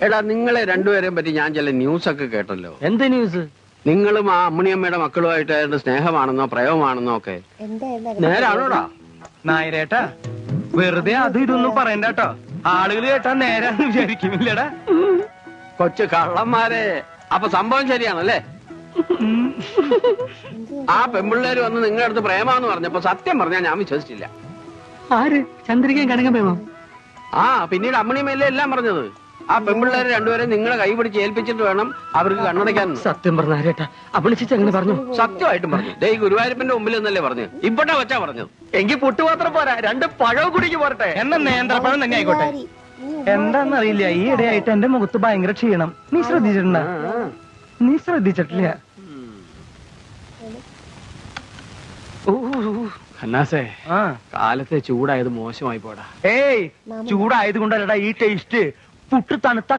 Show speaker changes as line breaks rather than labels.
എടാ നിങ്ങളെ രണ്ടുപേരെയും പറ്റി ഞാൻ ചില ന്യൂസ് ഒക്കെ കേട്ടല്ലോ.
എന്ത് ന്യൂസ്?
നിങ്ങളും ആ അമ്മിണിയമ്മയുടെ മക്കളുമായിട്ട് സ്നേഹമാണെന്നോ പ്രേമമാണെന്നോ ഒക്കെ നേരാണോടാ?
നായരേട്ടാ വെറുതെ അതും ഇതൊന്നും പറയണ്ടോ. ആളുകൾ കേട്ടാ നേരാന്ന് വിചാരിക്കുന്നില്ലടാ.
കൊച്ചു കള്ളന്മാരെ. അപ്പൊ സംഭവം ശരിയാണല്ലേ? ആ പെമ്പിള്ളേര് വന്ന് നിങ്ങളുടെ അടുത്ത് പ്രേമാന്ന് പറഞ്ഞപ്പോ സത്യം പറഞ്ഞാൽ ഞാൻ വിശ്വസിച്ചില്ല.
ആര്? ചന്ദ്രികയും കനകം പ്രേമോ?
ആ പിന്നീട് അമ്മിണിയമ്മയല്ലേ എല്ലാം പറഞ്ഞത്. ആ പെമ്പിള്ളേര് രണ്ടുപേരെ നിങ്ങളെ കൈ പിടിച്ച് ഏൽപ്പിച്ചിട്ട് വേണം അവർക്ക് കണ്ണടയ്ക്കാൻ.
സത്യം പറഞ്ഞാരേട്ടാ അപ്പണിച്ചിട്ട് അങ്ങനെ പറഞ്ഞു?
സത്യമായിട്ടും പറഞ്ഞു. ഈ ഗുരുവായൂരപ്പന്റെ മുമ്പിൽ നിന്നല്ലേ പറഞ്ഞു. ഇപ്പോഴാ വെച്ചാ പറഞ്ഞത്.
എങ്കിൽ പുട്ടുപാത്രം പോരാ, 2 പഴവും കുടിക്ക് പോരട്ടെ. എന്നാ നേന്ത്രപ്പഴം തന്നെ ആയിക്കോട്ടെ. എന്താന്നറിയില്ല, ഈ ഇടയായിട്ട് എന്റെ മുഖത്ത് ഭയങ്കര ക്ഷീണം. നീ ശ്രദ്ധിച്ചിട്ടുണ്ട? നീ ശ്രദ്ധിച്ചിട്ടില്ല.
ഖന്നാസേ, കാലത്തെ ചൂടായത് മോശമായി പോടാ.
ഏയ് ചൂടായത് കൊണ്ടല്ലടാ ഈ ടേസ്റ്റ്. പുട്ട് തണുത്ത